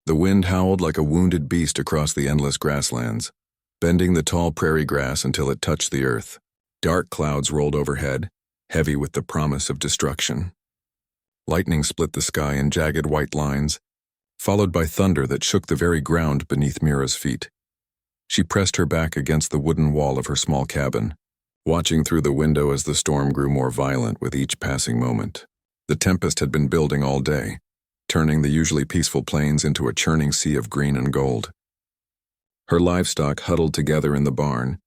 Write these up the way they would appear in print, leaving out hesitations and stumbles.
The wind howled like a wounded beast across the endless grasslands, bending the tall prairie grass until it touched the earth. Dark clouds rolled overhead, heavy with the promise of destruction. Lightning split the sky in jagged white lines, followed by thunder that shook the very ground beneath Mira's feet. She pressed her back against the wooden wall of her small cabin, watching through the window as the storm grew more violent with each passing moment. The tempest had been building all day, turning the usually peaceful plains into a churning sea of green and gold. Her livestock huddled together in the barn,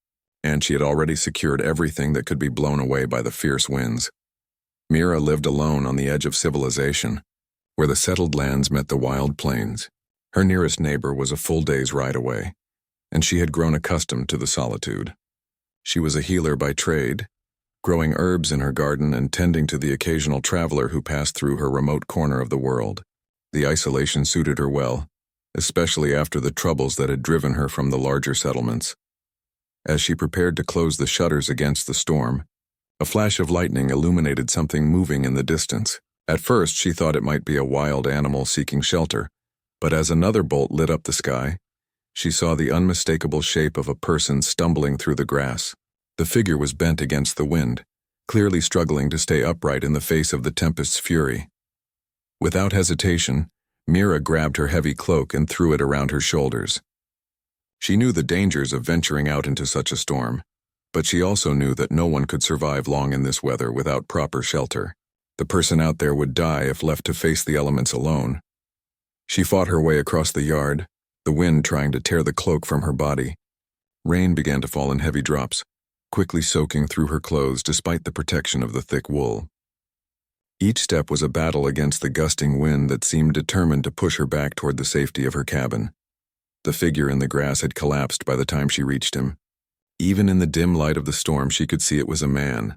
and she had already secured everything that could be blown away by the fierce winds. Mira lived alone on the edge of civilization, where the settled lands met the wild plains. Her nearest neighbor was a full day's ride away, and she had grown accustomed to the solitude. She was a healer by trade, growing herbs in her garden and tending to the occasional traveler who passed through her remote corner of the world. The isolation suited her well, especially after the troubles that had driven her from the larger settlements. As she prepared to close the shutters against the storm, a flash of lightning illuminated something moving in the distance. At first, she thought it might be a wild animal seeking shelter, but as another bolt lit up the sky, she saw the unmistakable shape of a person stumbling through the grass. The figure was bent against the wind, clearly struggling to stay upright in the face of the tempest's fury. Without hesitation, Mira grabbed her heavy cloak and threw it around her shoulders. She knew the dangers of venturing out into such a storm, but she also knew that no one could survive long in this weather without proper shelter. The person out there would die if left to face the elements alone. She fought her way across the yard, the wind trying to tear the cloak from her body. Rain began to fall in heavy drops, quickly soaking through her clothes despite the protection of the thick wool. Each step was a battle against the gusting wind that seemed determined to push her back toward the safety of her cabin. The figure in the grass had collapsed by the time she reached him. Even in the dim light of the storm, she could see it was a man,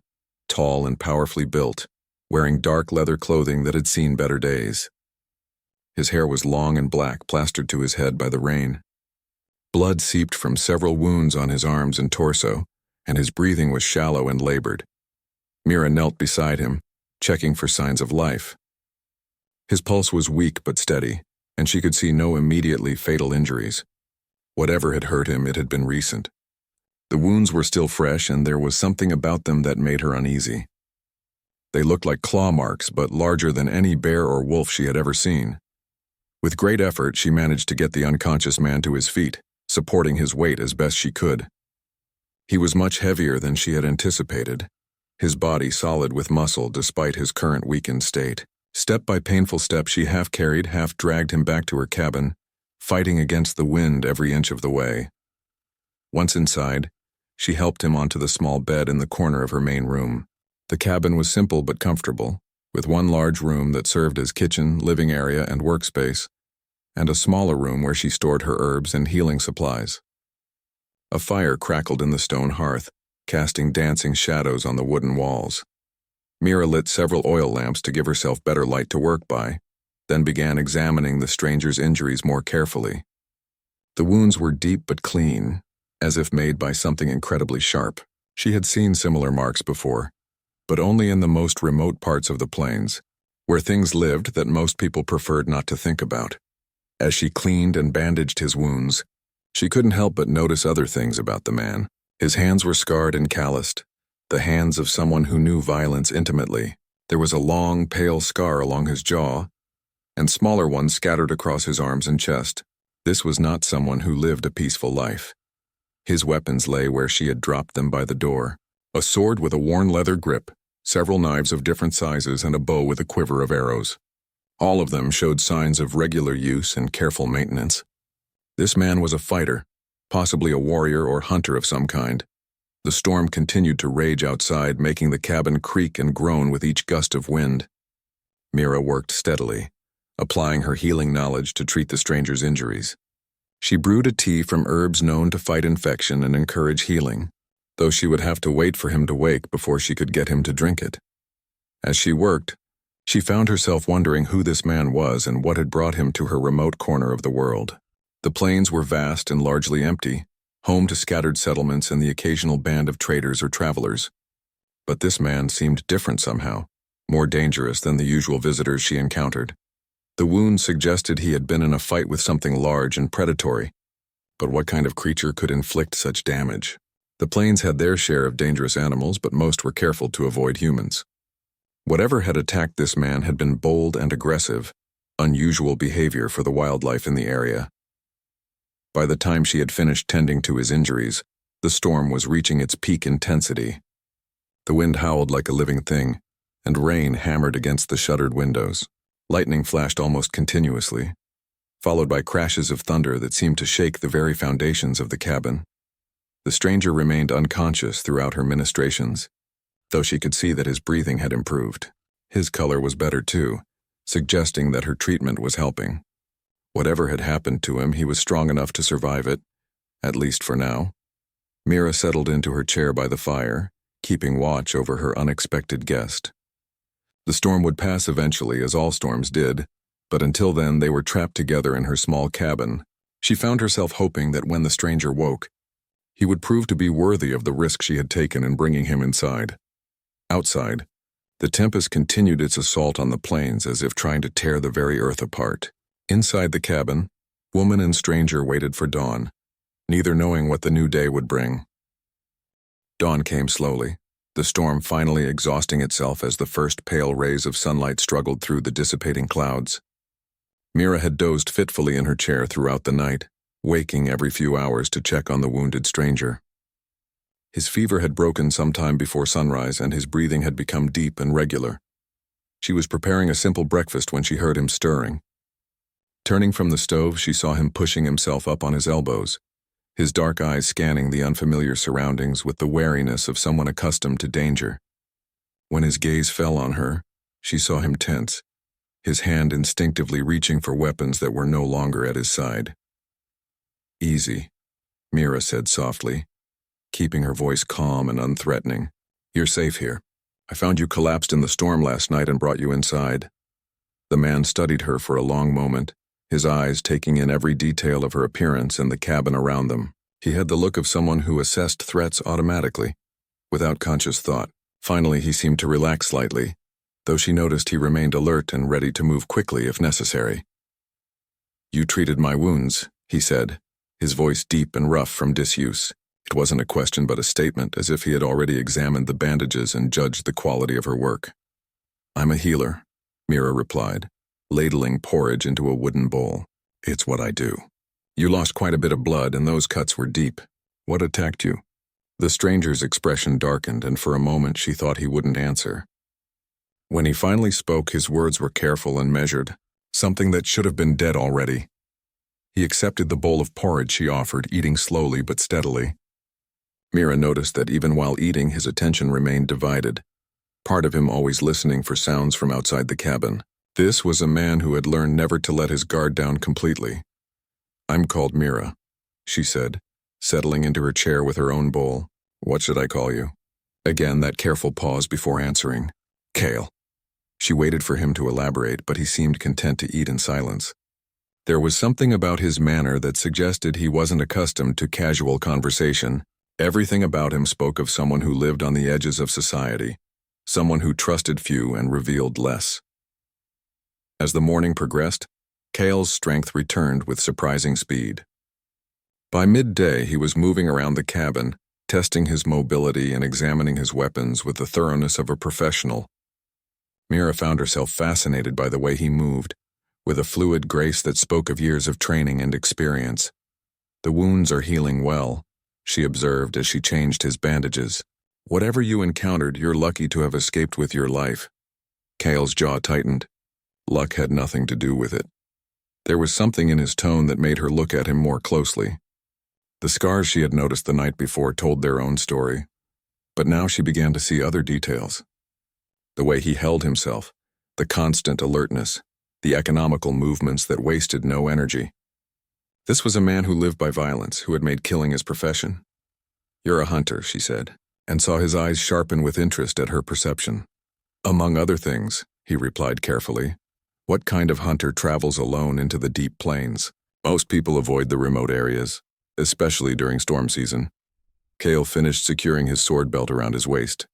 tall and powerfully built, wearing dark leather clothing that had seen better days. His hair was long and black, plastered to his head by the rain. Blood seeped from several wounds on his arms and torso, and his breathing was shallow and labored. Mira knelt beside him, checking for signs of life. His pulse was weak but steady, and she could see no immediately fatal injuries. Whatever had hurt him, it had been recent. The wounds were still fresh, and there was something about them that made her uneasy. They looked like claw marks, but larger than any bear or wolf she had ever seen. With great effort, she managed to get the unconscious man to his feet, supporting his weight as best she could. He was much heavier than she had anticipated, his body solid with muscle despite his current weakened state. Step by painful step, she half carried, half dragged him back to her cabin, fighting against the wind every inch of the way. Once inside, she helped him onto the small bed in the corner of her main room. The cabin was simple but comfortable, with one large room that served as kitchen, living area, and workspace, and a smaller room where she stored her herbs and healing supplies. A fire crackled in the stone hearth, casting dancing shadows on the wooden walls. Mira lit several oil lamps to give herself better light to work by, then began examining the stranger's injuries more carefully. The wounds were deep but clean, as if made by something incredibly sharp. She had seen similar marks before, but only in the most remote parts of the plains, where things lived that most people preferred not to think about. As she cleaned and bandaged his wounds, she couldn't help but notice other things about the man. His hands were scarred and calloused, the hands of someone who knew violence intimately. There was a long, pale scar along his jaw, and smaller ones scattered across his arms and chest. This was not someone who lived a peaceful life. His weapons lay where she had dropped them by the door. A sword with a worn leather grip, several knives of different sizes, and a bow with a quiver of arrows. All of them showed signs of regular use and careful maintenance. This man was a fighter, possibly a warrior or hunter of some kind. The storm continued to rage outside, making the cabin creak and groan with each gust of wind. Mira worked steadily, applying her healing knowledge to treat the stranger's injuries. She brewed a tea from herbs known to fight infection and encourage healing, though she would have to wait for him to wake before she could get him to drink it. As she worked, she found herself wondering who this man was and what had brought him to her remote corner of the world. The plains were vast and largely empty, home to scattered settlements and the occasional band of traders or travelers. But this man seemed different somehow, more dangerous than the usual visitors she encountered. The wound suggested he had been in a fight with something large and predatory. But what kind of creature could inflict such damage? The plains had their share of dangerous animals, but most were careful to avoid humans. Whatever had attacked this man had been bold and aggressive, unusual behavior for the wildlife in the area. By the time she had finished tending to his injuries, the storm was reaching its peak intensity. The wind howled like a living thing, and rain hammered against the shuttered windows. Lightning flashed almost continuously, followed by crashes of thunder that seemed to shake the very foundations of the cabin. The stranger remained unconscious throughout her ministrations, though she could see that his breathing had improved. His color was better too, suggesting that her treatment was helping. Whatever had happened to him, he was strong enough to survive it, at least for now. Mira settled into her chair by the fire, keeping watch over her unexpected guest. The storm would pass eventually, as all storms did, but until then they were trapped together in her small cabin. She found herself hoping that when the stranger woke, he would prove to be worthy of the risk she had taken in bringing him inside. Outside, the tempest continued its assault on the plains as if trying to tear the very earth apart. Inside the cabin, woman and stranger waited for dawn, neither knowing what the new day would bring. Dawn came slowly, the storm finally exhausting itself as the first pale rays of sunlight struggled through the dissipating clouds. Mira had dozed fitfully in her chair throughout the night, waking every few hours to check on the wounded stranger. His fever had broken sometime before sunrise, and his breathing had become deep and regular. She was preparing a simple breakfast when she heard him stirring. Turning from the stove, she saw him pushing himself up on his elbows, his dark eyes scanning the unfamiliar surroundings with the wariness of someone accustomed to danger. When his gaze fell on her, she saw him tense, his hand instinctively reaching for weapons that were no longer at his side. "Easy," Mira said softly, keeping her voice calm and unthreatening. "You're safe here. I found you collapsed in the storm last night and brought you inside." The man studied her for a long moment, his eyes taking in every detail of her appearance and the cabin around them. He had the look of someone who assessed threats automatically, without conscious thought. Finally, he seemed to relax slightly, though she noticed he remained alert and ready to move quickly if necessary. "You treated my wounds," he said, his voice deep and rough from disuse. It wasn't a question but a statement, as if he had already examined the bandages and judged the quality of her work. "I'm a healer," Mira replied, ladling porridge into a wooden bowl. "It's what I do." "You lost quite a bit of blood, and those cuts were deep. What attacked you?" The stranger's expression darkened, and for a moment she thought he wouldn't answer. When he finally spoke, his words were careful and measured, something that should have been dead already. He accepted the bowl of porridge she offered, eating slowly but steadily. Mira noticed that even while eating, his attention remained divided, part of him always listening for sounds from outside the cabin. This was a man who had learned never to let his guard down completely. "I'm called Mira," she said, settling into her chair with her own bowl. "What should I call you?" Again, that careful pause before answering. "Kale." She waited for him to elaborate, but he seemed content to eat in silence. There was something about his manner that suggested he wasn't accustomed to casual conversation. Everything about him spoke of someone who lived on the edges of society, someone who trusted few and revealed less. As the morning progressed, Kale's strength returned with surprising speed. By midday, he was moving around the cabin, testing his mobility and examining his weapons with the thoroughness of a professional. Mira found herself fascinated by the way he moved, with a fluid grace that spoke of years of training and experience. "The wounds are healing well," she observed as she changed his bandages. "Whatever you encountered, you're lucky to have escaped with your life." Kale's jaw tightened. Luck had nothing to do with it. There was something in his tone that made her look at him more closely. The scars she had noticed the night before told their own story, but now she began to see other details. The way he held himself, the constant alertness, the economical movements that wasted no energy. This was a man who lived by violence, who had made killing his profession. "You're a hunter," she said, and saw his eyes sharpen with interest at her perception. "Among other things," he replied carefully. "What kind of hunter travels alone into the deep plains?" "Most people avoid the remote areas, especially during storm season." Kale finished securing his sword belt around his waist,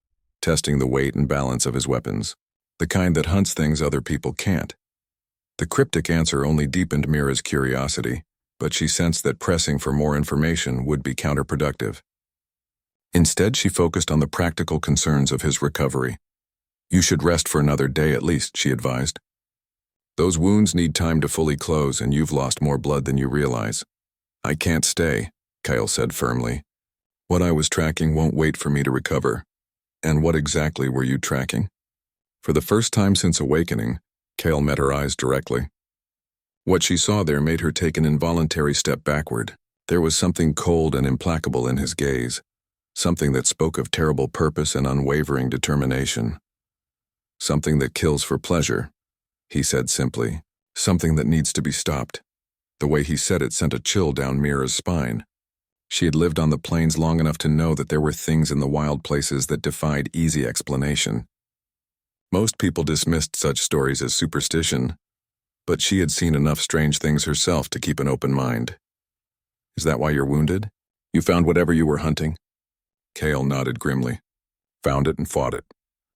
testing the weight and balance of his weapons. "The kind that hunts things other people can't." The cryptic answer only deepened Mira's curiosity, but she sensed that pressing for more information would be counterproductive. Instead, she focused on the practical concerns of his recovery. "You should rest for another day at least," she advised. "Those wounds need time to fully close, and you've lost more blood than you realize." "I can't stay," Kyle said firmly. "What I was tracking won't wait for me to recover." "And what exactly were you tracking?" For the first time since awakening, Kyle met her eyes directly. What she saw there made her take an involuntary step backward. There was something cold and implacable in his gaze, something that spoke of terrible purpose and unwavering determination. "Something that kills for pleasure," he said simply. "Something that needs to be stopped." The way he said it sent a chill down Mira's spine. She had lived on the plains long enough to know that there were things in the wild places that defied easy explanation. Most people dismissed such stories as superstition, but she had seen enough strange things herself to keep an open mind. "Is that why you're wounded? You found whatever you were hunting?" Kale nodded grimly. "Found it and fought it,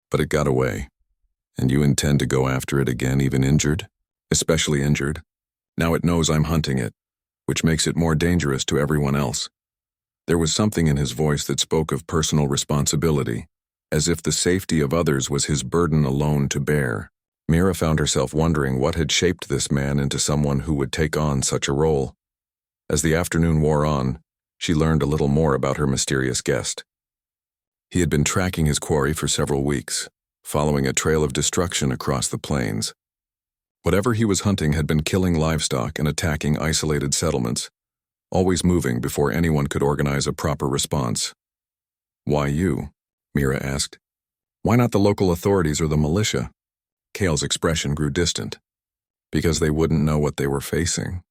but it got away." "And you intend to go after it again, even injured?" "Especially injured. Now it knows I'm hunting it, which makes it more dangerous to everyone else." There was something in his voice that spoke of personal responsibility, as if the safety of others was his burden alone to bear. Mira found herself wondering what had shaped this man into someone who would take on such a role. As the afternoon wore on, she learned a little more about her mysterious guest. He had been tracking his quarry for several weeks, following a trail of destruction across the plains. Whatever he was hunting had been killing livestock and attacking isolated settlements, always moving before anyone could organize a proper response. "Why you?" Mira asked. "Why not the local authorities or the militia?" Kale's expression grew distant. "Because they wouldn't know what they were facing.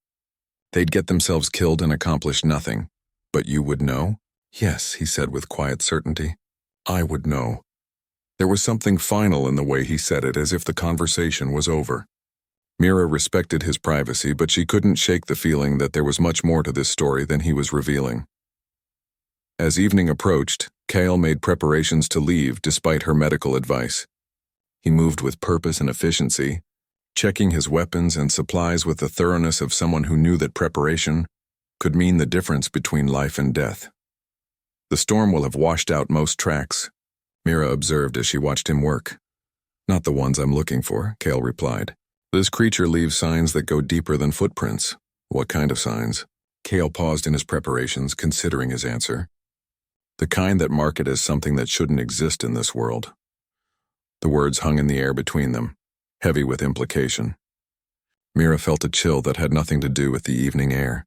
They'd get themselves killed and accomplish nothing. But you would know?" "Yes," he said with quiet certainty. "I would know." There was something final in the way he said it, as if the conversation was over. Mira respected his privacy, but she couldn't shake the feeling that there was much more to this story than he was revealing. As evening approached, Kale made preparations to leave despite her medical advice. He moved with purpose and efficiency, checking his weapons and supplies with the thoroughness of someone who knew that preparation could mean the difference between life and death. "The storm will have washed out most tracks," Mira observed as she watched him work. "Not the ones I'm looking for," Kale replied. "This creature leaves signs that go deeper than footprints." "What kind of signs?" Kale paused in his preparations, considering his answer. "The kind that mark it as something that shouldn't exist in this world." The words hung in the air between them, heavy with implication. Mira felt a chill that had nothing to do with the evening air.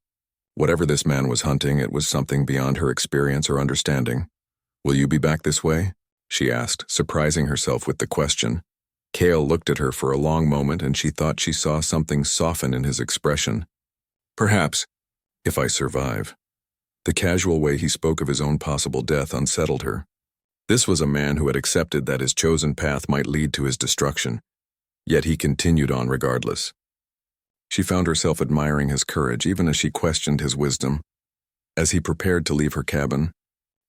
Whatever this man was hunting, it was something beyond her experience or understanding. "Will you be back this way?" she asked, surprising herself with the question. Kale looked at her for a long moment, and she thought she saw something soften in his expression. "Perhaps, if I survive." The casual way he spoke of his own possible death unsettled her. This was a man who had accepted that his chosen path might lead to his destruction, yet he continued on regardless. She found herself admiring his courage even as she questioned his wisdom. As he prepared to leave her cabin,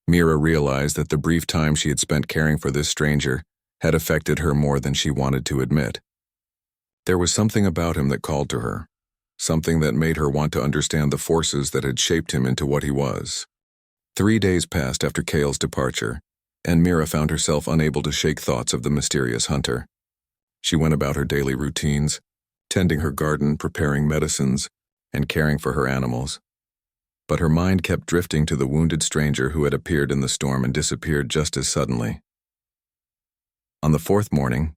Mira realized that the brief time she had spent caring for this stranger had affected her more than she wanted to admit. There was something about him that called to her, something that made her want to understand the forces that had shaped him into what he was. 3 days passed after Kale's departure, and Mira found herself unable to shake thoughts of the mysterious hunter. She went about her daily routines, tending her garden, preparing medicines, and caring for her animals. But her mind kept drifting to the wounded stranger who had appeared in the storm and disappeared just as suddenly. On the 4th morning,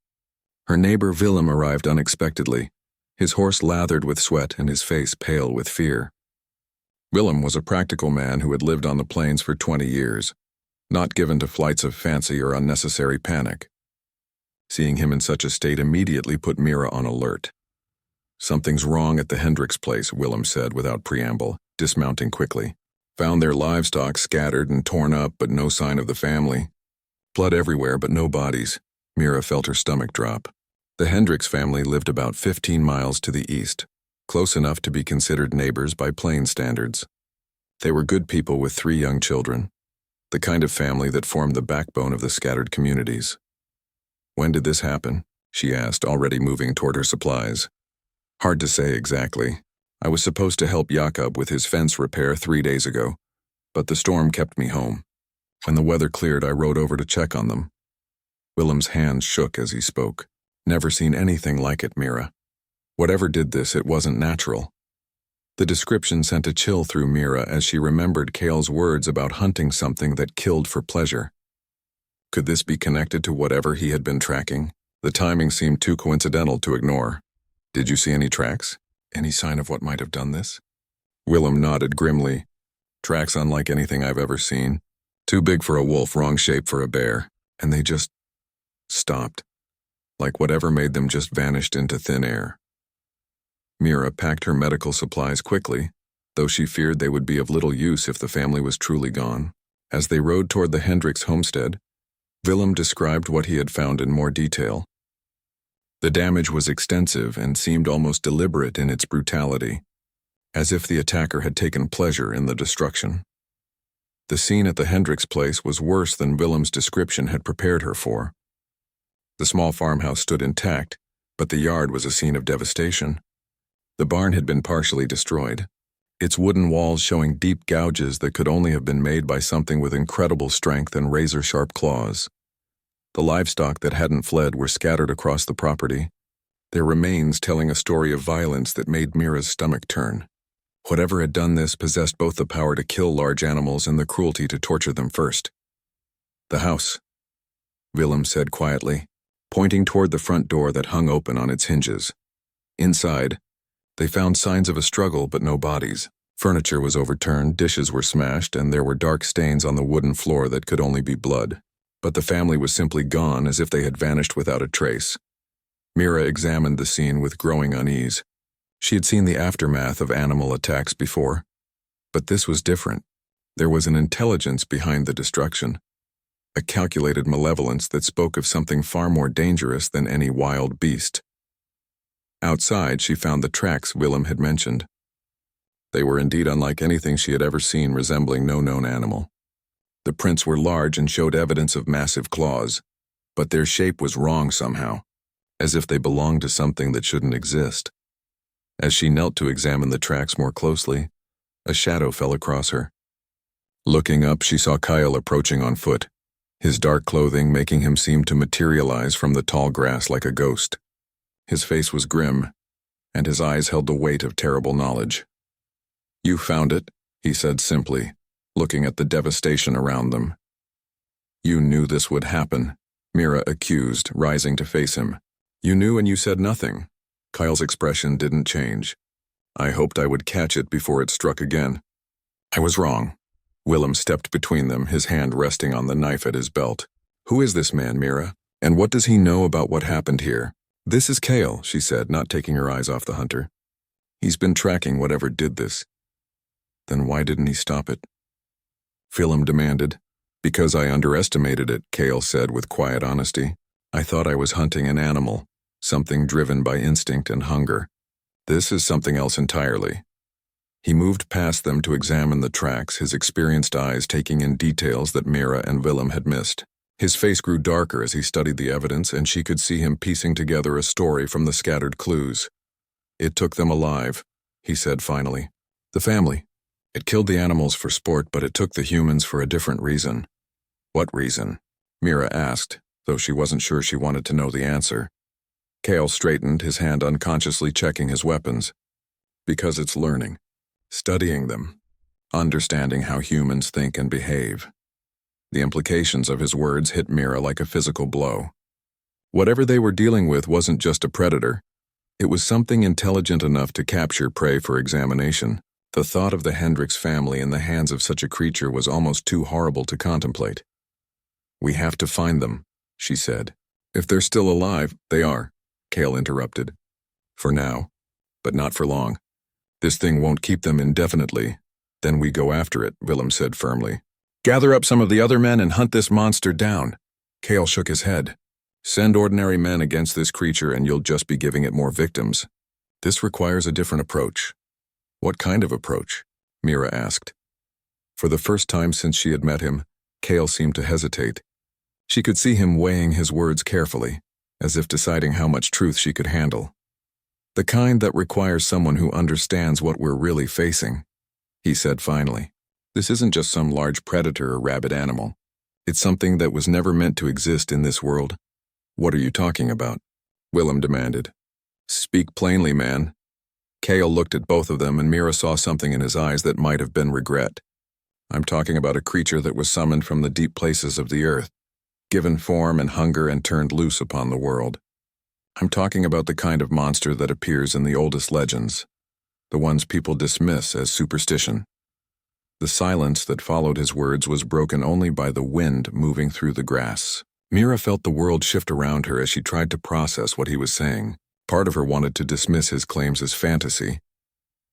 her neighbor Willem arrived unexpectedly, his horse lathered with sweat and his face pale with fear. Willem was a practical man who had lived on the plains for 20 years, not given to flights of fancy or unnecessary panic. Seeing him in such a state immediately put Mira on alert. "Something's wrong at the Hendricks place," Willem said without preamble, dismounting quickly. "Found their livestock scattered and torn up, but no sign of the family. Blood everywhere, but no bodies." Mira felt her stomach drop. The Hendricks family lived about 15 miles to the east, close enough to be considered neighbors by plain standards. They were good people with 3 young children, the kind of family that formed the backbone of the scattered communities. "When did this happen?" she asked, already moving toward her supplies. Hard to say exactly. I was supposed to help Jakob with his fence repair 3 days ago, but the storm kept me home. When the weather cleared, I rode over to check on them. Willem's hands shook as he spoke. Never seen anything like it, Mira. Whatever did this, it wasn't natural. The description sent a chill through Mira as she remembered Cale's words about hunting something that killed for pleasure. Could this be connected to whatever he had been tracking? The timing seemed too coincidental to ignore. Did you see any tracks? Any sign of what might have done this? Willem nodded grimly. Tracks unlike anything I've ever seen. Too big for a wolf, wrong shape for a bear. And they just stopped. Like whatever made them just vanished into thin air. Mira packed her medical supplies quickly, though she feared they would be of little use if the family was truly gone. As they rode toward the Hendricks homestead, Willem described what he had found in more detail. The damage was extensive and seemed almost deliberate in its brutality, as if the attacker had taken pleasure in the destruction. The scene at the Hendricks place was worse than Willem's description had prepared her for. The small farmhouse stood intact, but the yard was a scene of devastation. The barn had been partially destroyed, its wooden walls showing deep gouges that could only have been made by something with incredible strength and razor-sharp claws. The livestock that hadn't fled were scattered across the property, their remains telling a story of violence that made Mira's stomach turn. Whatever had done this possessed both the power to kill large animals and the cruelty to torture them first. "The house," Willem said quietly, pointing toward the front door that hung open on its hinges. Inside, they found signs of a struggle but no bodies. Furniture was overturned, dishes were smashed, and there were dark stains on the wooden floor that could only be blood. But the family was simply gone, as if they had vanished without a trace. Mira examined the scene with growing unease. She had seen the aftermath of animal attacks before, but this was different. There was an intelligence behind the destruction, a calculated malevolence that spoke of something far more dangerous than any wild beast. Outside, she found the tracks Willem had mentioned. They were indeed unlike anything she had ever seen resembling no known animal. The prints were large and showed evidence of massive claws, but their shape was wrong somehow, as if they belonged to something that shouldn't exist. As she knelt to examine the tracks more closely, a shadow fell across her. Looking up, she saw Kyle approaching on foot, his dark clothing making him seem to materialize from the tall grass like a ghost. His face was grim, and his eyes held the weight of terrible knowledge. "You found it," he said simply, looking at the devastation around them. "You knew this would happen," Mira accused, rising to face him. "You knew and you said nothing." Kyle's expression didn't change. "I hoped I would catch it before it struck again." "I was wrong." Willem stepped between them, his hand resting on the knife at his belt. "Who is this man, Mira? And what does he know about what happened here?" "This is Kale," she said, not taking her eyes off the hunter. "He's been tracking whatever did this." "Then why didn't he stop it?" Willem demanded. "Because I underestimated it," Kale said with quiet honesty. "I thought I was hunting an animal, something driven by instinct and hunger. This is something else entirely." He moved past them to examine the tracks, his experienced eyes taking in details that Mira and Willem had missed. His face grew darker as he studied the evidence, and she could see him piecing together a story from the scattered clues. "It took them alive," he said finally. "The family. It killed the animals for sport, but it took the humans for a different reason." "What reason?" Mira asked, though she wasn't sure she wanted to know the answer. Kale straightened, his hand unconsciously checking his weapons. "Because it's learning. Studying them. Understanding how humans think and behave." The implications of his words hit Mira like a physical blow. Whatever they were dealing with wasn't just a predator. It was something intelligent enough to capture prey for examination. The thought of the Hendricks family in the hands of such a creature was almost too horrible to contemplate. "We have to find them," she said. "If they're still alive," "They are," Kale interrupted. "For now, but not for long. This thing won't keep them indefinitely. Then we go after it," Willem said firmly. "Gather up some of the other men and hunt this monster down." Kale shook his head. "Send ordinary men against this creature and you'll just be giving it more victims. This requires a different approach." "What kind of approach?" Mira asked. For the first time since she had met him, Kale seemed to hesitate. She could see him weighing his words carefully, as if deciding how much truth she could handle. The kind that requires someone who understands what we're really facing, he said finally. This isn't just some large predator or rabid animal. It's something that was never meant to exist in this world. What are you talking about? Willem demanded. Speak plainly, man. Cale looked at both of them, and Mira saw something in his eyes that might have been regret. I'm talking about a creature that was summoned from the deep places of the earth, given form and hunger and turned loose upon the world. I'm talking about the kind of monster that appears in the oldest legends, the ones people dismiss as superstition. The silence that followed his words was broken only by the wind moving through the grass. Mira felt the world shift around her as she tried to process what he was saying. Part of her wanted to dismiss his claims as fantasy,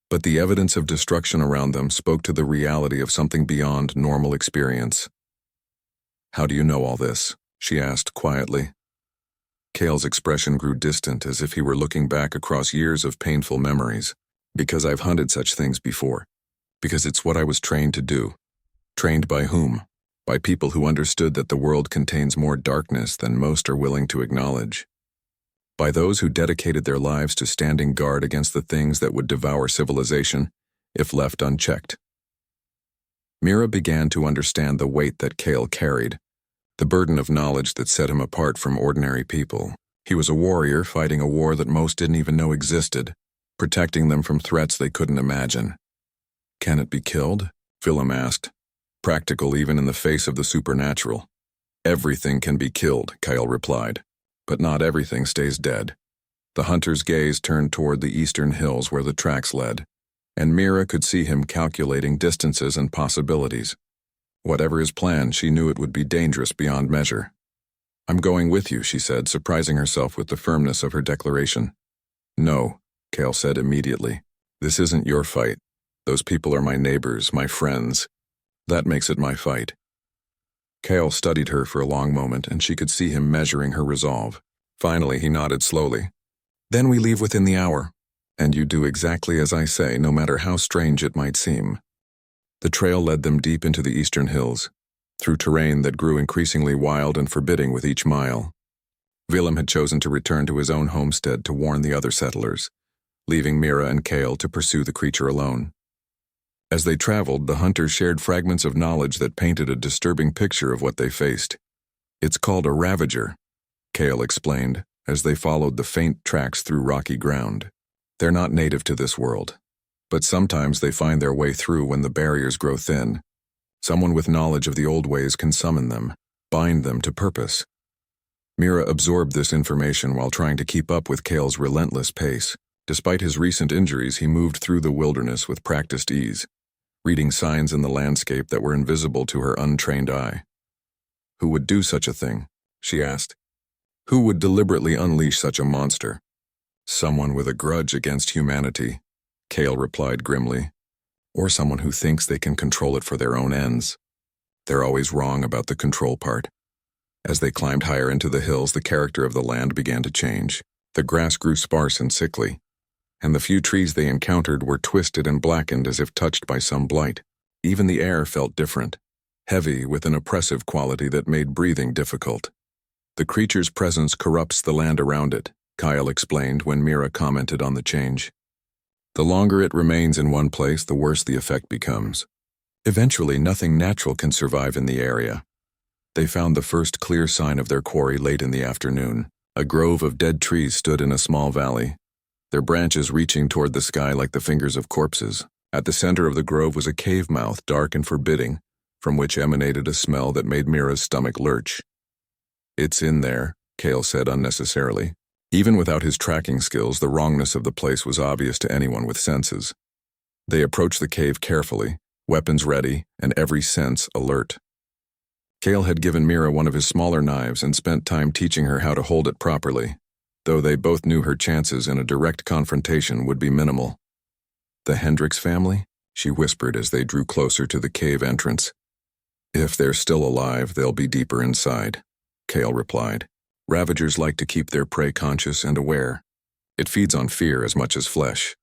but the evidence of destruction around them spoke to the reality of something beyond normal experience. How do you know all this? She asked quietly. Cale's expression grew distant, as if he were looking back across years of painful memories. Because I've hunted such things before. Because it's what I was trained to do. Trained by whom? By people who understood that the world contains more darkness than most are willing to acknowledge. By those who dedicated their lives to standing guard against the things that would devour civilization if left unchecked. Mira began to understand the weight that Cale carried, the burden of knowledge that set him apart from ordinary people. He was a warrior fighting a war that most didn't even know existed, protecting them from threats they couldn't imagine. Can it be killed? Willem asked, practical even in the face of the supernatural. Everything can be killed, Cale replied. But not everything stays dead. The hunter's gaze turned toward the eastern hills where the tracks led, and Mira could see him calculating distances and possibilities. Whatever his plan, she knew it would be dangerous beyond measure. I'm going with you, she said, surprising herself with the firmness of her declaration. No, Cale said immediately. This isn't your fight. Those people are my neighbors, my friends. That makes it my fight. Cale studied her for a long moment, and she could see him measuring her resolve. Finally, he nodded slowly. Then we leave within the hour, and you do exactly as I say, no matter how strange it might seem. The trail led them deep into the eastern hills, through terrain that grew increasingly wild and forbidding with each mile. Willem had chosen to return to his own homestead to warn the other settlers, leaving Mira and Cale to pursue the creature alone. As they traveled, the hunters shared fragments of knowledge that painted a disturbing picture of what they faced. It's called a ravager, Cale explained, as they followed the faint tracks through rocky ground. They're not native to this world, but sometimes they find their way through when the barriers grow thin. Someone with knowledge of the old ways can summon them, bind them to purpose. Mira absorbed this information while trying to keep up with Cale's relentless pace. Despite his recent injuries, he moved through the wilderness with practiced ease, reading signs in the landscape that were invisible to her untrained eye. Who would do such a thing? She asked. Who would deliberately unleash such a monster? Someone with a grudge against humanity, Cale replied grimly. Or someone who thinks they can control it for their own ends. They're always wrong about the control part. As they climbed higher into the hills, the character of the land began to change. The grass grew sparse and sickly, and the few trees they encountered were twisted and blackened as if touched by some blight. Even the air felt different, heavy with an oppressive quality that made breathing difficult. The creature's presence corrupts the land around it, Kyle explained when Mira commented on the change. The longer it remains in one place, the worse the effect becomes. Eventually, nothing natural can survive in the area. They found the first clear sign of their quarry late in the afternoon. A grove of dead trees stood in a small valley, their branches reaching toward the sky like the fingers of corpses. At the center of the grove was a cave mouth, dark and forbidding, from which emanated a smell that made Mira's stomach lurch. It's in there, Cale said unnecessarily. Even without his tracking skills, the wrongness of the place was obvious to anyone with senses. They approached the cave carefully, weapons ready, and every sense alert. Cale had given Mira one of his smaller knives and spent time teaching her how to hold it properly, though they both knew her chances in a direct confrontation would be minimal. The Hendricks family? She whispered as they drew closer to the cave entrance. If they're still alive, they'll be deeper inside, Cale replied. Ravagers like to keep their prey conscious and aware. It feeds on fear as much as flesh.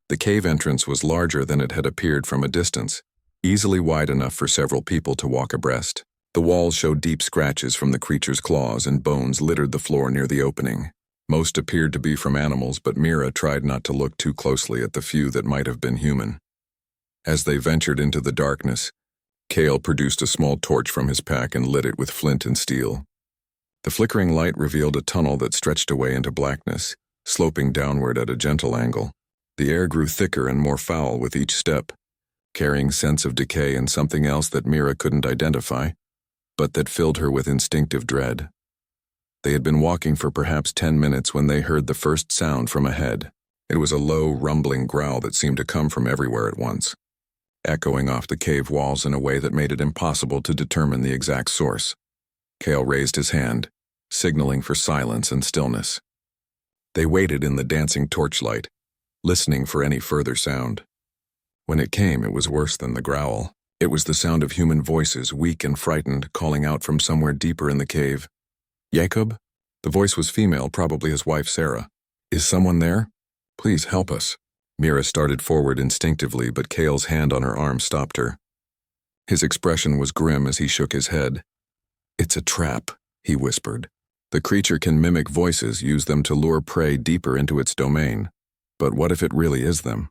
The cave entrance was larger than it had appeared from a distance, easily wide enough for several people to walk abreast. The walls showed deep scratches from the creature's claws, and bones littered the floor near the opening. Most appeared to be from animals, but Mira tried not to look too closely at the few that might have been human. As they ventured into the darkness, Cale produced a small torch from his pack and lit it with flint and steel. The flickering light revealed a tunnel that stretched away into blackness, sloping downward at a gentle angle. The air grew thicker and more foul with each step, carrying scents of decay and something else that Mira couldn't identify, but that filled her with instinctive dread. They had been walking for perhaps 10 minutes when they heard the first sound from ahead. It was a low, rumbling growl that seemed to come from everywhere at once, echoing off the cave walls in a way that made it impossible to determine the exact source. Cale raised his hand, signaling for silence and stillness. They waited in the dancing torchlight, listening for any further sound. When it came, it was worse than the growl. It was the sound of human voices, weak and frightened, calling out from somewhere deeper in the cave. "Jacob?" The voice was female, probably his wife Sarah. "Is someone there? Please help us." Mira started forward instinctively, but Cale's hand on her arm stopped her. His expression was grim as he shook his head. "It's a trap," he whispered. "The creature can mimic voices, use them to lure prey deeper into its domain. But what if it really is them?"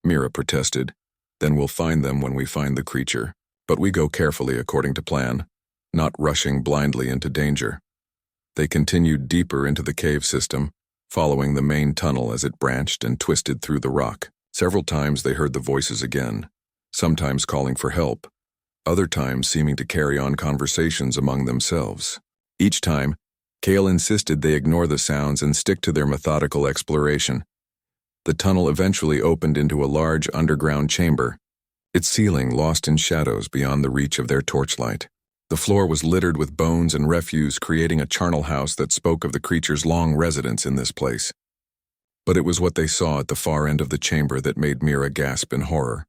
Mira protested. "Then we'll find them when we find the creature. But we go carefully according to plan, not rushing blindly into danger." They continued deeper into the cave system, following the main tunnel as it branched and twisted through the rock. Several times they heard the voices again, sometimes calling for help, other times seeming to carry on conversations among themselves. Each time, Cale insisted they ignore the sounds and stick to their methodical exploration. The tunnel eventually opened into a large underground chamber, its ceiling lost in shadows beyond the reach of their torchlight. The floor was littered with bones and refuse, creating a charnel house that spoke of the creature's long residence in this place. But it was what they saw at the far end of the chamber that made Mira gasp in horror.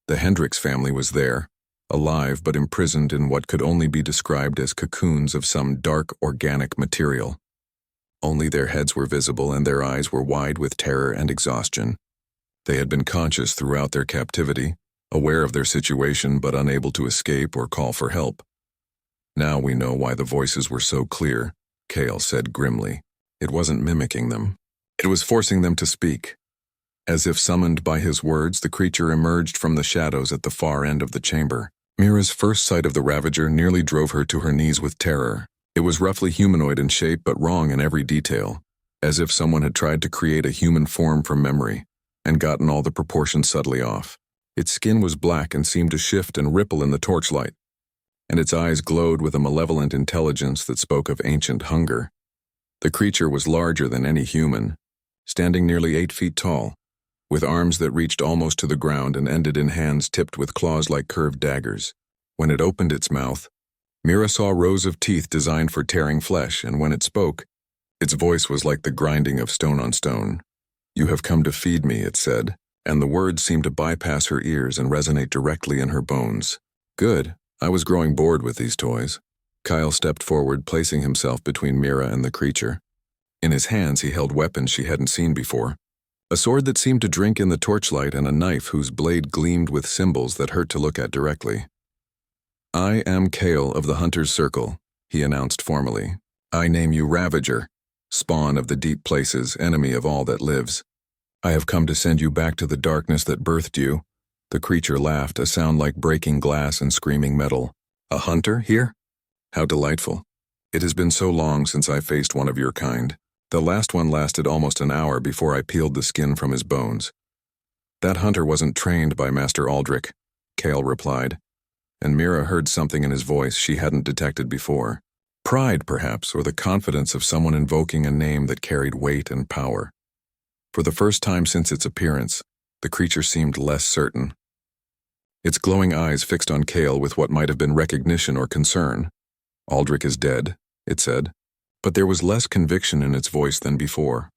The Hendricks family was there, alive but imprisoned in what could only be described as cocoons of some dark organic material. Only their heads were visible and their eyes were wide with terror and exhaustion. They had been conscious throughout their captivity, aware of their situation but unable to escape or call for help. "Now we know why the voices were so clear," Cale said grimly. "It wasn't mimicking them. It was forcing them to speak." As if summoned by his words, the creature emerged from the shadows at the far end of the chamber. Mira's first sight of the Ravager nearly drove her to her knees with terror. It was roughly humanoid in shape but wrong in every detail, as if someone had tried to create a human form from memory and gotten all the proportions subtly off. Its skin was black and seemed to shift and ripple in the torchlight, and its eyes glowed with a malevolent intelligence that spoke of ancient hunger. The creature was larger than any human, standing nearly 8 feet tall, with arms that reached almost to the ground and ended in hands tipped with claws like curved daggers. When it opened its mouth, Mira saw rows of teeth designed for tearing flesh, and when it spoke, its voice was like the grinding of stone on stone. "You have come to feed me," it said, and the words seemed to bypass her ears and resonate directly in her bones. "Good. I was growing bored with these toys." Cale stepped forward, placing himself between Mira and the creature. In his hands he held weapons she hadn't seen before. A sword that seemed to drink in the torchlight and a knife whose blade gleamed with symbols that hurt to look at directly. "I am Cale of the Hunter's Circle," he announced formally. "I name you Ravager, spawn of the deep places, enemy of all that lives. I have come to send you back to the darkness that birthed you." The creature laughed, a sound like breaking glass and screaming metal. "A hunter here? How delightful. It has been so long since I faced one of your kind. The last one lasted almost an hour before I peeled the skin from his bones." "That hunter wasn't trained by Master Aldrich," Cale replied, and Mira heard something in his voice she hadn't detected before. Pride, perhaps, or the confidence of someone invoking a name that carried weight and power. For the first time since its appearance, the creature seemed less certain. Its glowing eyes fixed on Cale with what might have been recognition or concern. "Aldrich is dead," it said, but there was less conviction in its voice than before.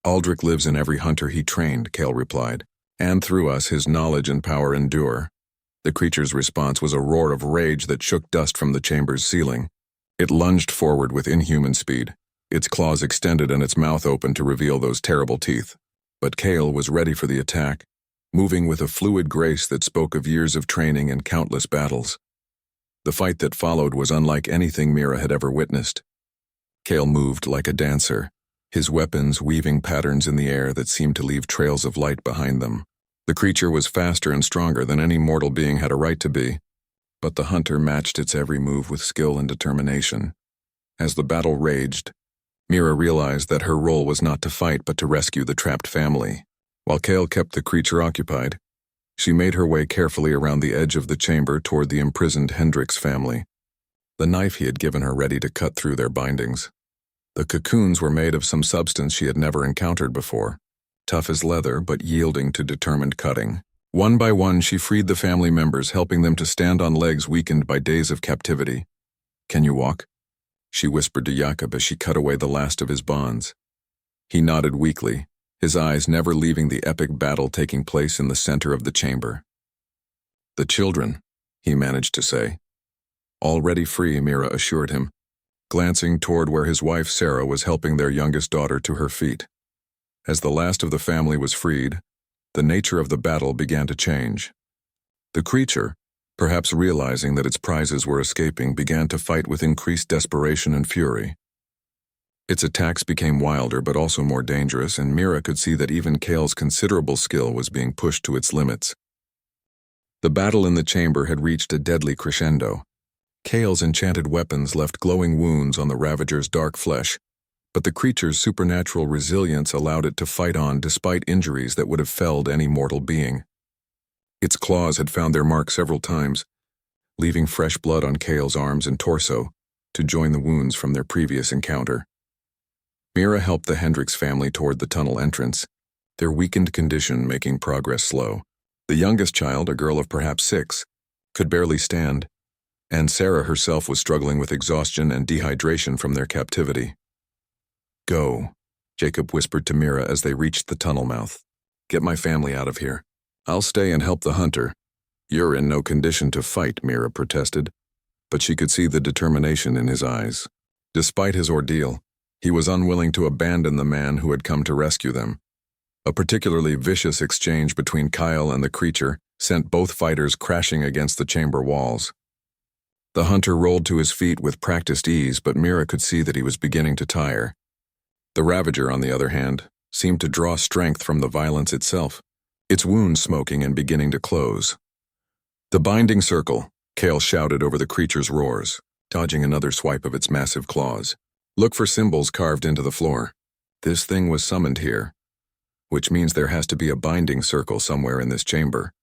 "Aldrich lives in every hunter he trained," Cale replied, "and through us his knowledge and power endure." The creature's response was a roar of rage that shook dust from the chamber's ceiling. It lunged forward with inhuman speed, its claws extended and its mouth open to reveal those terrible teeth. But Cale was ready for the attack, moving with a fluid grace that spoke of years of training and countless battles. The fight that followed was unlike anything Mira had ever witnessed. Cale moved like a dancer, his weapons weaving patterns in the air that seemed to leave trails of light behind them. The creature was faster and stronger than any mortal being had a right to be, but the hunter matched its every move with skill and determination. As the battle raged, Mira realized that her role was not to fight but to rescue the trapped family. While Kale kept the creature occupied, she made her way carefully around the edge of the chamber toward the imprisoned Hendricks family, the knife he had given her ready to cut through their bindings. The cocoons were made of some substance she had never encountered before, tough as leather but yielding to determined cutting. One by one, she freed the family members, helping them to stand on legs weakened by days of captivity. "Can you walk?" she whispered to Jakob as she cut away the last of his bonds. He nodded weakly, his eyes never leaving the epic battle taking place in the center of the chamber. "The children," he managed to say. "Already free," Mira assured him, glancing toward where his wife Sarah was helping their youngest daughter to her feet. As the last of the family was freed, the nature of the battle began to change. The creature, perhaps realizing that its prizes were escaping, began to fight with increased desperation and fury. Its attacks became wilder but also more dangerous, and Mira could see that even Kale's considerable skill was being pushed to its limits. The battle in the chamber had reached a deadly crescendo. Kale's enchanted weapons left glowing wounds on the Ravager's dark flesh, but the creature's supernatural resilience allowed it to fight on despite injuries that would have felled any mortal being. Its claws had found their mark several times, leaving fresh blood on Kale's arms and torso to join the wounds from their previous encounter. Mira helped the Hendricks family toward the tunnel entrance, their weakened condition making progress slow. The youngest child, a girl of perhaps 6, could barely stand, and Sarah herself was struggling with exhaustion and dehydration from their captivity. "Go," Jacob whispered to Mira as they reached the tunnel mouth. "Get my family out of here. I'll stay and help the hunter." "You're in no condition to fight," Mira protested, but she could see the determination in his eyes. Despite his ordeal, he was unwilling to abandon the man who had come to rescue them. A particularly vicious exchange between Kyle and the creature sent both fighters crashing against the chamber walls. The hunter rolled to his feet with practiced ease, but Mira could see that he was beginning to tire. The Ravager, on the other hand, seemed to draw strength from the violence itself, its wounds smoking and beginning to close. "The binding circle," Kale shouted over the creature's roars, dodging another swipe of its massive claws. "Look for symbols carved into the floor. This thing was summoned here, which means there has to be a binding circle somewhere in this chamber."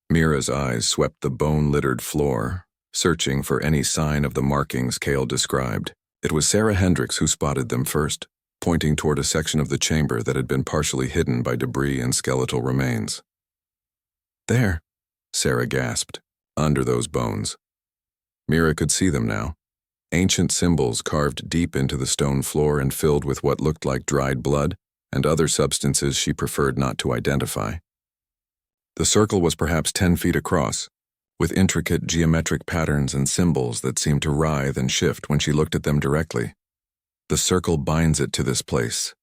Mira's eyes swept the bone-littered floor, searching for any sign of the markings Kale described. It was Sarah Hendricks who spotted them first, pointing toward a section of the chamber that had been partially hidden by debris and skeletal remains. "There," Sarah gasped, "under those bones." Mira could see them now, ancient symbols carved deep into the stone floor and filled with what looked like dried blood and other substances she preferred not to identify. The circle was perhaps 10 feet across, with intricate geometric patterns and symbols that seemed to writhe and shift when she looked at them directly. "The circle binds it to this place,"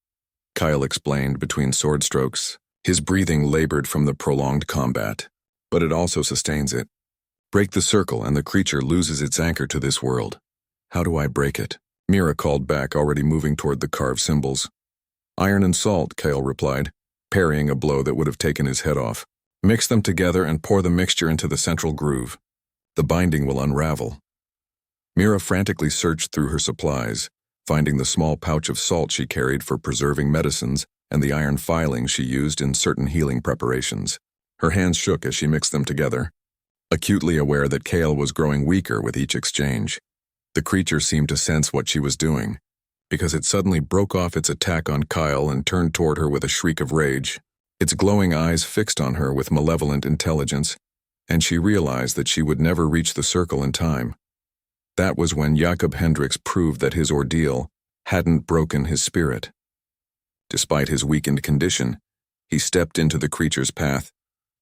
Kyle explained between sword strokes, his breathing labored from the prolonged combat. "But it also sustains it. Break the circle and the creature loses its anchor to this world." "How do I break it?" Mira called back, already moving toward the carved symbols. "Iron and salt," Kale replied, parrying a blow that would have taken his head off. "Mix them together and pour the mixture into the central groove. The binding will unravel." Mira frantically searched through her supplies, finding the small pouch of salt she carried for preserving medicines and the iron filings she used in certain healing preparations. Her hands shook as she mixed them together, acutely aware that Kale was growing weaker with each exchange. The creature seemed to sense what she was doing, because it suddenly broke off its attack on Kyle and turned toward her with a shriek of rage. Its glowing eyes fixed on her with malevolent intelligence, and she realized that she would never reach the circle in time. That was when Jakob Hendricks proved that his ordeal hadn't broken his spirit. Despite his weakened condition, he stepped into the creature's path,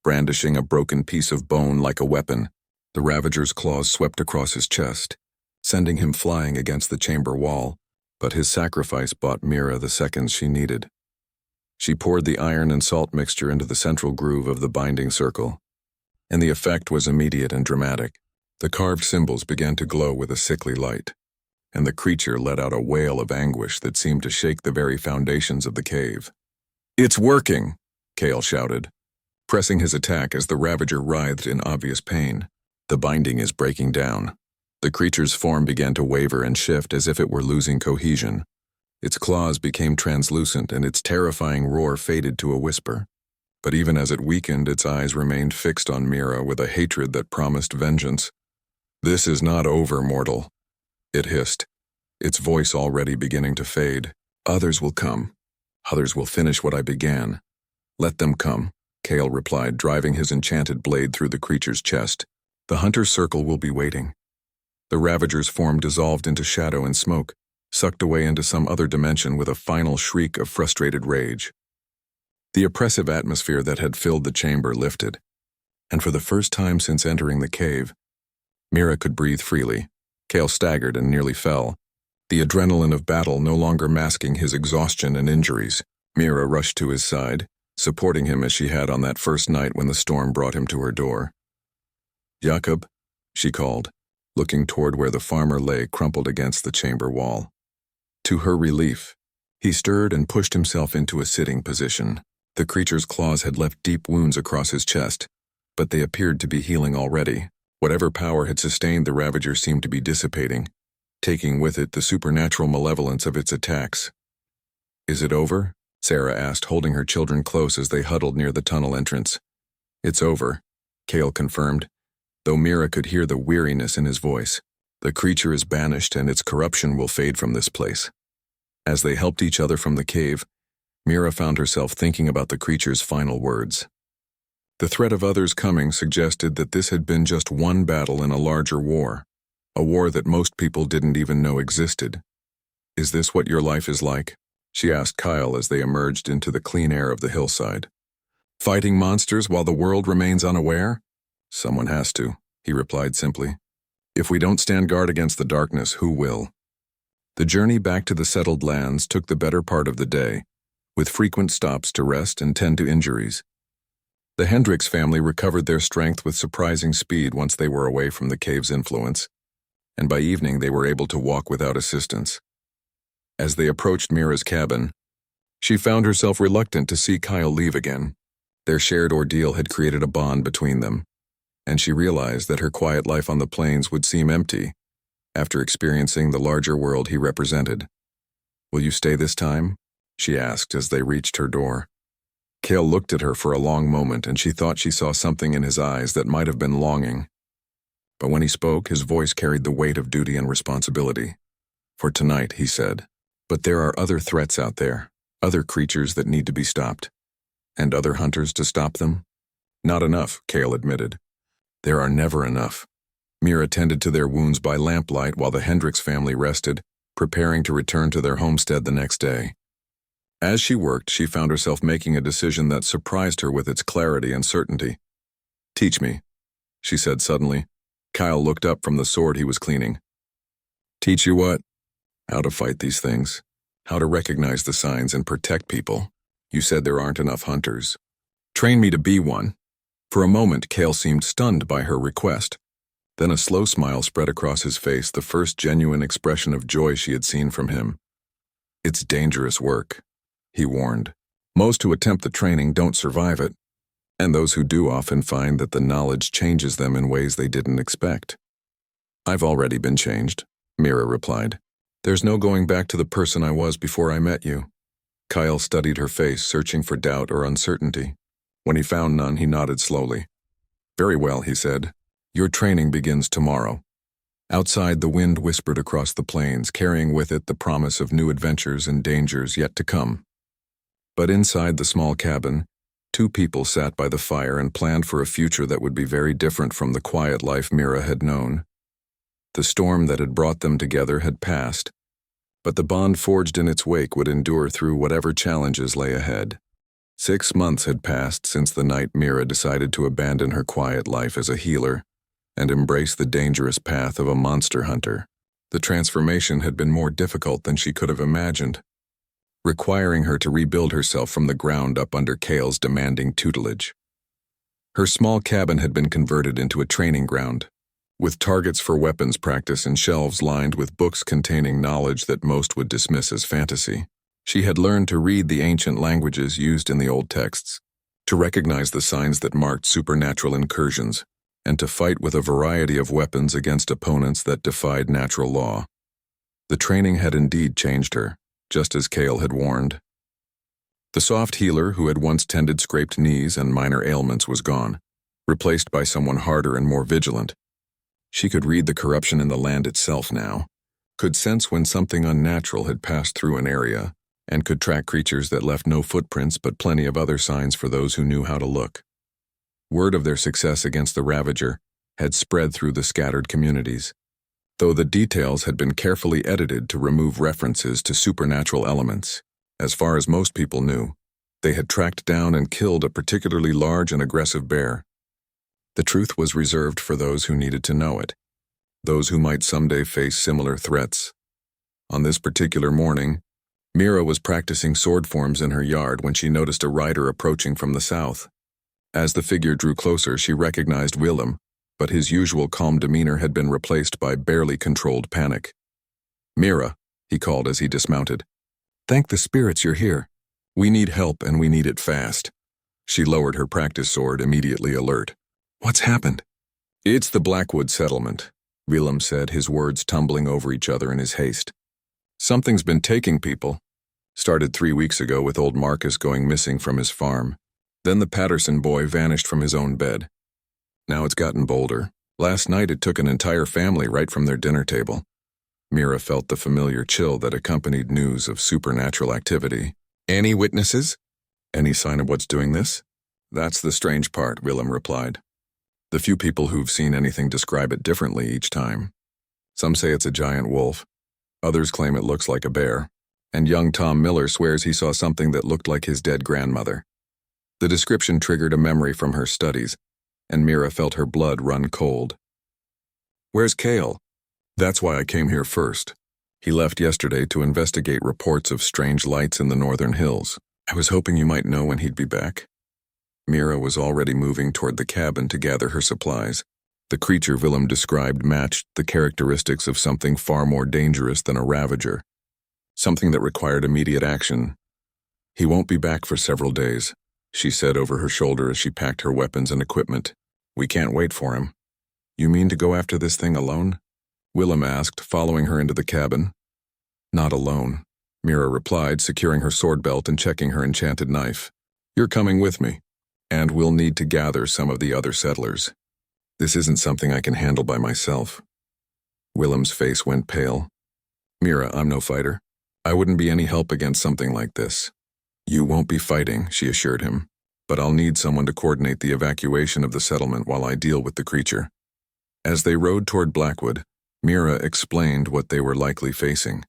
brandishing a broken piece of bone like a weapon. The Ravager's claws swept across his chest, sending him flying against the chamber wall, but his sacrifice bought Mira the seconds she needed. She poured the iron and salt mixture into the central groove of the binding circle, and the effect was immediate and dramatic. The carved symbols began to glow with a sickly light, and the creature let out a wail of anguish that seemed to shake the very foundations of the cave. "It's working!" Kale shouted, pressing his attack as the Ravager writhed in obvious pain. "The binding is breaking down." The creature's form began to waver and shift as if it were losing cohesion. Its claws became translucent and its terrifying roar faded to a whisper. But even as it weakened, its eyes remained fixed on Mira with a hatred that promised vengeance. "This is not over, mortal," it hissed, its voice already beginning to fade. "Others will come. Others will finish what I began. Let them come," Kale replied, driving his enchanted blade through the creature's chest. "The hunter's circle will be waiting." The Ravager's form dissolved into shadow and smoke, sucked away into some other dimension with a final shriek of frustrated rage. The oppressive atmosphere that had filled the chamber lifted, and for the first time since entering the cave, Mira could breathe freely. Kale staggered and nearly fell, the adrenaline of battle no longer masking his exhaustion and injuries. Mira rushed to his side, supporting him as she had on that first night when the storm brought him to her door. "Jakob," she called, looking toward where the farmer lay crumpled against the chamber wall. To her relief, he stirred and pushed himself into a sitting position. The creature's claws had left deep wounds across his chest, but they appeared to be healing already. Whatever power had sustained the Ravager seemed to be dissipating, taking with it the supernatural malevolence of its attacks. "Is it over?" Sarah asked, holding her children close as they huddled near the tunnel entrance. "It's over," Kale confirmed, though Mira could hear the weariness in his voice. "The creature is banished and its corruption will fade from this place." As they helped each other from the cave, Mira found herself thinking about the creature's final words. The threat of others coming suggested that this had been just one battle in a larger war, a war that most people didn't even know existed. "Is this what your life is like?" she asked Kyle as they emerged into the clean air of the hillside. "Fighting monsters while the world remains unaware?" "Someone has to," he replied simply. "If we don't stand guard against the darkness, who will?" The journey back to the settled lands took the better part of the day, with frequent stops to rest and tend to injuries. The Hendricks family recovered their strength with surprising speed once they were away from the cave's influence, and by evening they were able to walk without assistance. As they approached Mira's cabin, she found herself reluctant to see Kyle leave again. Their shared ordeal had created a bond between them, and she realized that her quiet life on the plains would seem empty after experiencing the larger world he represented. "Will you stay this time?" she asked as they reached her door. Kale looked at her for a long moment, and she thought she saw something in his eyes that might have been longing. But when he spoke, his voice carried the weight of duty and responsibility. "For tonight," he said. "But there are other threats out there, other creatures that need to be stopped. And other hunters to stop them?" "Not enough," Kale admitted. "There are never enough." Mira tended to their wounds by lamplight while the Hendricks family rested, preparing to return to their homestead the next day. As she worked, she found herself making a decision that surprised her with its clarity and certainty. "Teach me," she said suddenly. Kyle looked up from the sword he was cleaning. "Teach you what?" "How to fight these things. How to recognize the signs and protect people. You said there aren't enough hunters. Train me to be one." For a moment, Kale seemed stunned by her request. Then a slow smile spread across his face, the first genuine expression of joy she had seen from him. "It's dangerous work," he warned. "Most who attempt the training don't survive it, and those who do often find that the knowledge changes them in ways they didn't expect." "I've already been changed," Mira replied. "There's no going back to the person I was before I met you." Kyle studied her face, searching for doubt or uncertainty. When he found none, he nodded slowly. "Very well," he said. "Your training begins tomorrow." Outside, the wind whispered across the plains, carrying with it the promise of new adventures and dangers yet to come. But inside the small cabin, two people sat by the fire and planned for a future that would be very different from the quiet life Mira had known. The storm that had brought them together had passed, but the bond forged in its wake would endure through whatever challenges lay ahead. 6 months had passed since the night Mira decided to abandon her quiet life as a healer and embrace the dangerous path of a monster hunter. The transformation had been more difficult than she could have imagined, requiring her to rebuild herself from the ground up under Kale's demanding tutelage. Her small cabin had been converted into a training ground, with targets for weapons practice and shelves lined with books containing knowledge that most would dismiss as fantasy. She had learned to read the ancient languages used in the old texts, to recognize the signs that marked supernatural incursions, and to fight with a variety of weapons against opponents that defied natural law. The training had indeed changed her, just as Cale had warned. The soft healer who had once tended scraped knees and minor ailments was gone, replaced by someone harder and more vigilant. She could read the corruption in the land itself now, could sense when something unnatural had passed through an area, and could track creatures that left no footprints but plenty of other signs for those who knew how to look. Word of their success against the Ravager had spread through the scattered communities, though the details had been carefully edited to remove references to supernatural elements. As far as most people knew, they had tracked down and killed a particularly large and aggressive bear. The truth was reserved for those who needed to know it, those who might someday face similar threats. On this particular morning, Mira was practicing sword forms in her yard when she noticed a rider approaching from the south. As the figure drew closer, she recognized Willem, but his usual calm demeanor had been replaced by barely controlled panic. "Mira," he called as he dismounted. "Thank the spirits you're here. We need help and we need it fast." She lowered her practice sword, immediately alert. "What's happened?" "It's the Blackwood settlement," Willem said, his words tumbling over each other in his haste. "Something's been taking people. Started 3 weeks ago with old Marcus going missing from his farm. Then the Patterson boy vanished from his own bed. Now it's gotten bolder. Last night it took an entire family right from their dinner table." Mira felt the familiar chill that accompanied news of supernatural activity. "Any witnesses? Any sign of what's doing this?" "That's the strange part," Willem replied. "The few people who've seen anything describe it differently each time. Some say it's a giant wolf. Others claim it looks like a bear. And young Tom Miller swears he saw something that looked like his dead grandmother." The description triggered a memory from her studies, and Mira felt her blood run cold. "Where's Cale?" "That's why I came here first. He left yesterday to investigate reports of strange lights in the northern hills. I was hoping you might know when he'd be back." Mira was already moving toward the cabin to gather her supplies. The creature Willem described matched the characteristics of something far more dangerous than a Ravager, something that required immediate action. "He won't be back for several days," she said over her shoulder as she packed her weapons and equipment. "We can't wait for him." "You mean to go after this thing alone?" Willem asked, following her into the cabin. "Not alone," Mira replied, securing her sword belt and checking her enchanted knife. "You're coming with me, and we'll need to gather some of the other settlers. This isn't something I can handle by myself." Willem's face went pale. "Mira, I'm no fighter. I wouldn't be any help against something like this." "You won't be fighting," she assured him, "but I'll need someone to coordinate the evacuation of the settlement while I deal with the creature." As they rode toward Blackwood, Mira explained what they were likely facing.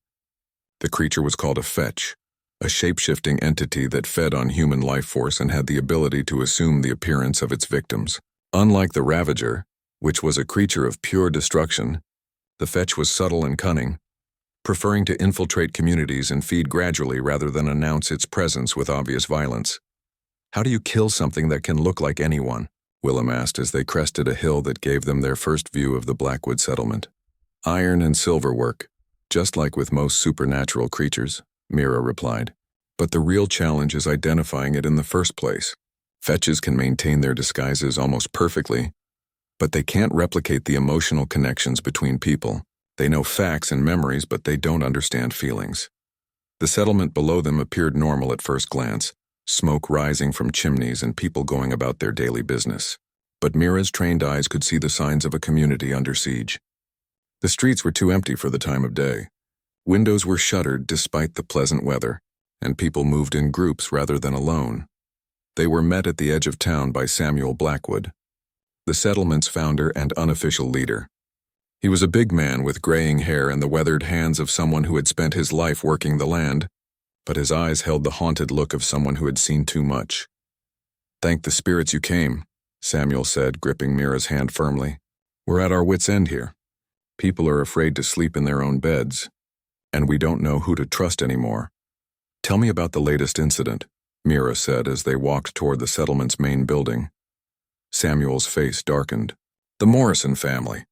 The creature was called a fetch, a shape-shifting entity that fed on human life force and had the ability to assume the appearance of its victims. Unlike the Ravager, which was a creature of pure destruction, the fetch was subtle and cunning, preferring to infiltrate communities and feed gradually rather than announce its presence with obvious violence. "How do you kill something that can look like anyone?" Willem asked as they crested a hill that gave them their first view of the Blackwood settlement. "Iron and silver work, just like with most supernatural creatures," Mira replied. "But the real challenge is identifying it in the first place. Fetches can maintain their disguises almost perfectly, but they can't replicate the emotional connections between people. They know facts and memories, but they don't understand feelings." The settlement below them appeared normal at first glance, smoke rising from chimneys and people going about their daily business. But Mira's trained eyes could see the signs of a community under siege. The streets were too empty for the time of day. Windows were shuttered despite the pleasant weather, and people moved in groups rather than alone. They were met at the edge of town by Samuel Blackwood, the settlement's founder and unofficial leader. He was a big man with graying hair and the weathered hands of someone who had spent his life working the land, but his eyes held the haunted look of someone who had seen too much. "Thank the spirits you came," Samuel said, gripping Mira's hand firmly. "We're at our wits' end here. People are afraid to sleep in their own beds, and we don't know who to trust anymore." "Tell me about the latest incident," Mira said as they walked toward the settlement's main building. Samuel's face darkened. "The Morrison family.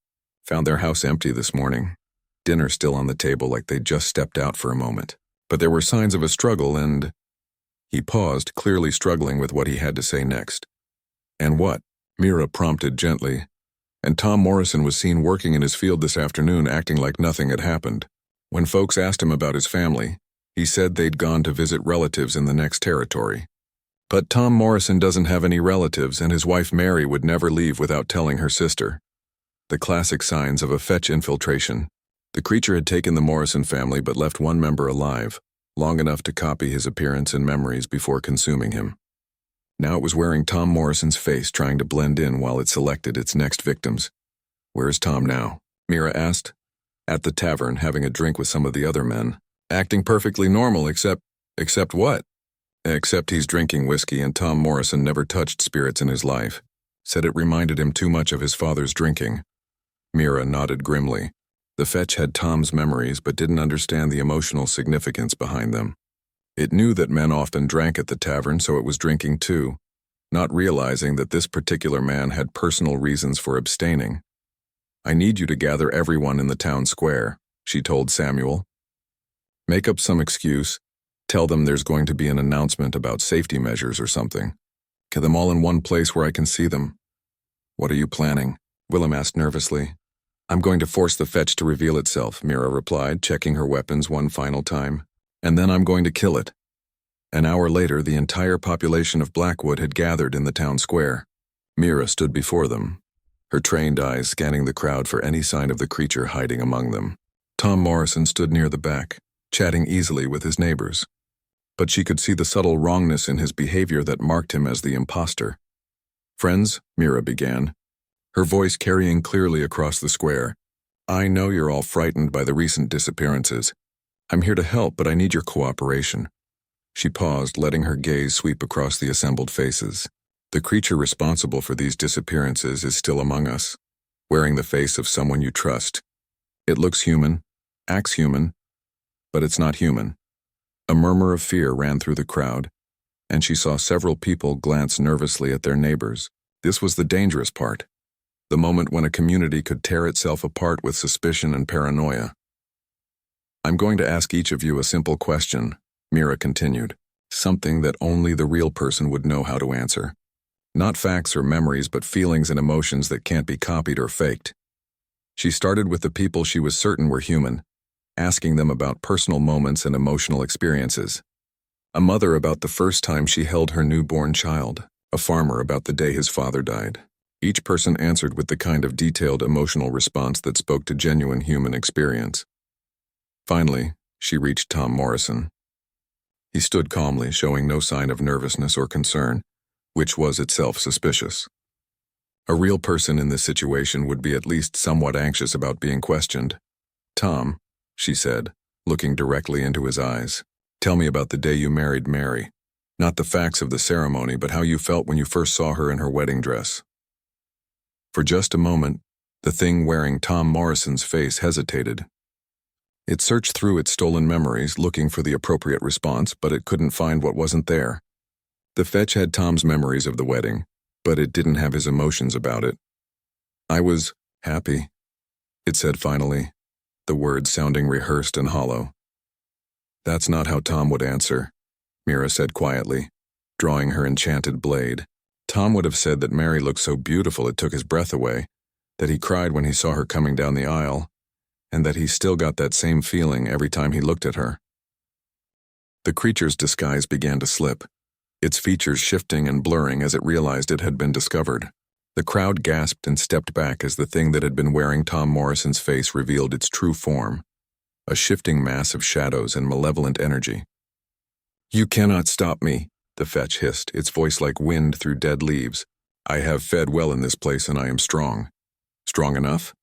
Found their house empty this morning. Dinner still on the table like they'd just stepped out for a moment. But there were signs of a struggle and... He paused, clearly struggling with what he had to say next. And what? Mira prompted gently. And Tom Morrison was seen working in his field this afternoon acting like nothing had happened. When folks asked him about his family, he said they'd gone to visit relatives in the next territory. But Tom Morrison doesn't have any relatives, and his wife Mary would never leave without telling her sister. The classic signs of a fetch infiltration. The creature had taken the Morrison family but left one member alive, long enough to copy his appearance and memories before consuming him. Now it was wearing Tom Morrison's face, trying to blend in while it selected its next victims. "Where's Tom now?" Mira asked. "At the tavern, having a drink with some of the other men. Acting perfectly normal, except what? Except he's drinking whiskey, and Tom Morrison never touched spirits in his life. Said it reminded him too much of his father's drinking." Mira nodded grimly. The fetch had Tom's memories but didn't understand the emotional significance behind them. It knew that men often drank at the tavern, so it was drinking too, not realizing that this particular man had personal reasons for abstaining. "I need you to gather everyone in the town square," she told Samuel. "Make up some excuse. Tell them there's going to be an announcement about safety measures or something. Get them all in one place where I can see them." "What are you planning?" Willem asked nervously. "I'm going to force the fetch to reveal itself," Mira replied, checking her weapons one final time. "And then I'm going to kill it." An hour later, the entire population of Blackwood had gathered in the town square. Mira stood before them, her trained eyes scanning the crowd for any sign of the creature hiding among them. Tom Morrison stood near the back, chatting easily with his neighbors. But she could see the subtle wrongness in his behavior that marked him as the imposter. "Friends," Mira began, her voice carrying clearly across the square, "I know you're all frightened by the recent disappearances. I'm here to help, but I need your cooperation." She paused, letting her gaze sweep across the assembled faces. "The creature responsible for these disappearances is still among us, wearing the face of someone you trust. It looks human, acts human, but it's not human." A murmur of fear ran through the crowd, and she saw several people glance nervously at their neighbors. This was the dangerous part, the moment when a community could tear itself apart with suspicion and paranoia. "I'm going to ask each of you a simple question," Mira continued, "something that only the real person would know how to answer. Not facts or memories, but feelings and emotions that can't be copied or faked." She started with the people she was certain were human, asking them about personal moments and emotional experiences. A mother about the first time she held her newborn child, a farmer about the day his father died. Each person answered with the kind of detailed emotional response that spoke to genuine human experience. Finally, she reached Tom Morrison. He stood calmly, showing no sign of nervousness or concern, which was itself suspicious. A real person in this situation would be at least somewhat anxious about being questioned. "Tom," she said, looking directly into his eyes, "tell me about the day you married Mary. Not the facts of the ceremony, but how you felt when you first saw her in her wedding dress." For just a moment, the thing wearing Tom Morrison's face hesitated. It searched through its stolen memories, looking for the appropriate response, but it couldn't find what wasn't there. The fetch had Tom's memories of the wedding, but it didn't have his emotions about it. "I was happy," it said finally, the words sounding rehearsed and hollow. "That's not how Tom would answer," Mira said quietly, drawing her enchanted blade. "Tom would have said that Mary looked so beautiful it took his breath away, that he cried when he saw her coming down the aisle, and that he still got that same feeling every time he looked at her." The creature's disguise began to slip, its features shifting and blurring as it realized it had been discovered. The crowd gasped and stepped back as the thing that had been wearing Tom Morrison's face revealed its true form, a shifting mass of shadows and malevolent energy. "You cannot stop me," the fetch hissed, its voice like wind through dead leaves. "I have fed well in this place and I am strong." "Strong enough?"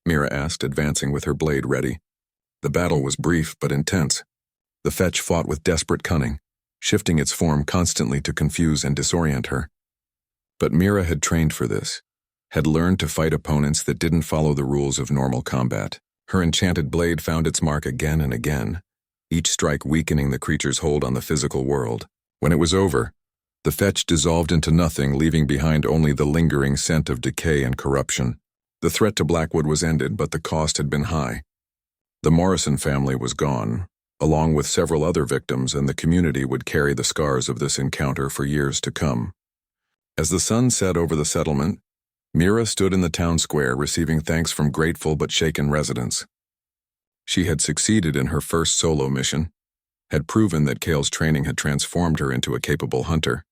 Mira asked, advancing with her blade ready. The battle was brief but intense. The fetch fought with desperate cunning, shifting its form constantly to confuse and disorient her. But Mira had trained for this, had learned to fight opponents that didn't follow the rules of normal combat. Her enchanted blade found its mark again and again, each strike weakening the creature's hold on the physical world. When it was over, the fetch dissolved into nothing, leaving behind only the lingering scent of decay and corruption. The threat to Blackwood was ended, but the cost had been high. The Morrison family was gone, along with several other victims, and the community would carry the scars of this encounter for years to come. As the sun set over the settlement, Mira stood in the town square receiving thanks from grateful but shaken residents. She had succeeded in her first solo mission, had proven that Kale's training had transformed her into a capable hunter.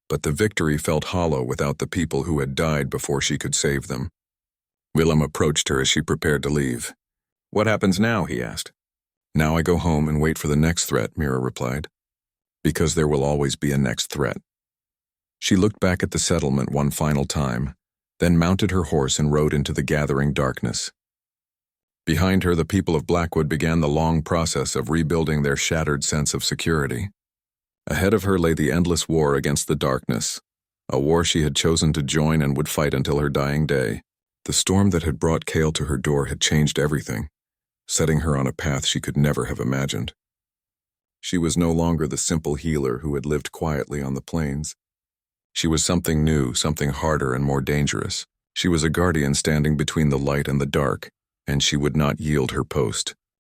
But the victory felt hollow without the people who had died before she could save them. Willem approached her as she prepared to leave. "What happens now?" he asked. "Now I go home and wait for the next threat," Mira replied. "Because there will always be a next threat." She looked back at the settlement one final time, then mounted her horse and rode into the gathering darkness. Behind her, the people of Blackwood began the long process of rebuilding their shattered sense of security. Ahead of her lay the endless war against the darkness, a war she had chosen to join and would fight until her dying day. The storm that had brought Kale to her door had changed everything, setting her on a path she could never have imagined. She was no longer the simple healer who had lived quietly on the plains. She was something new, something harder and more dangerous. She was a guardian standing between the light and the dark, and she would not yield her post.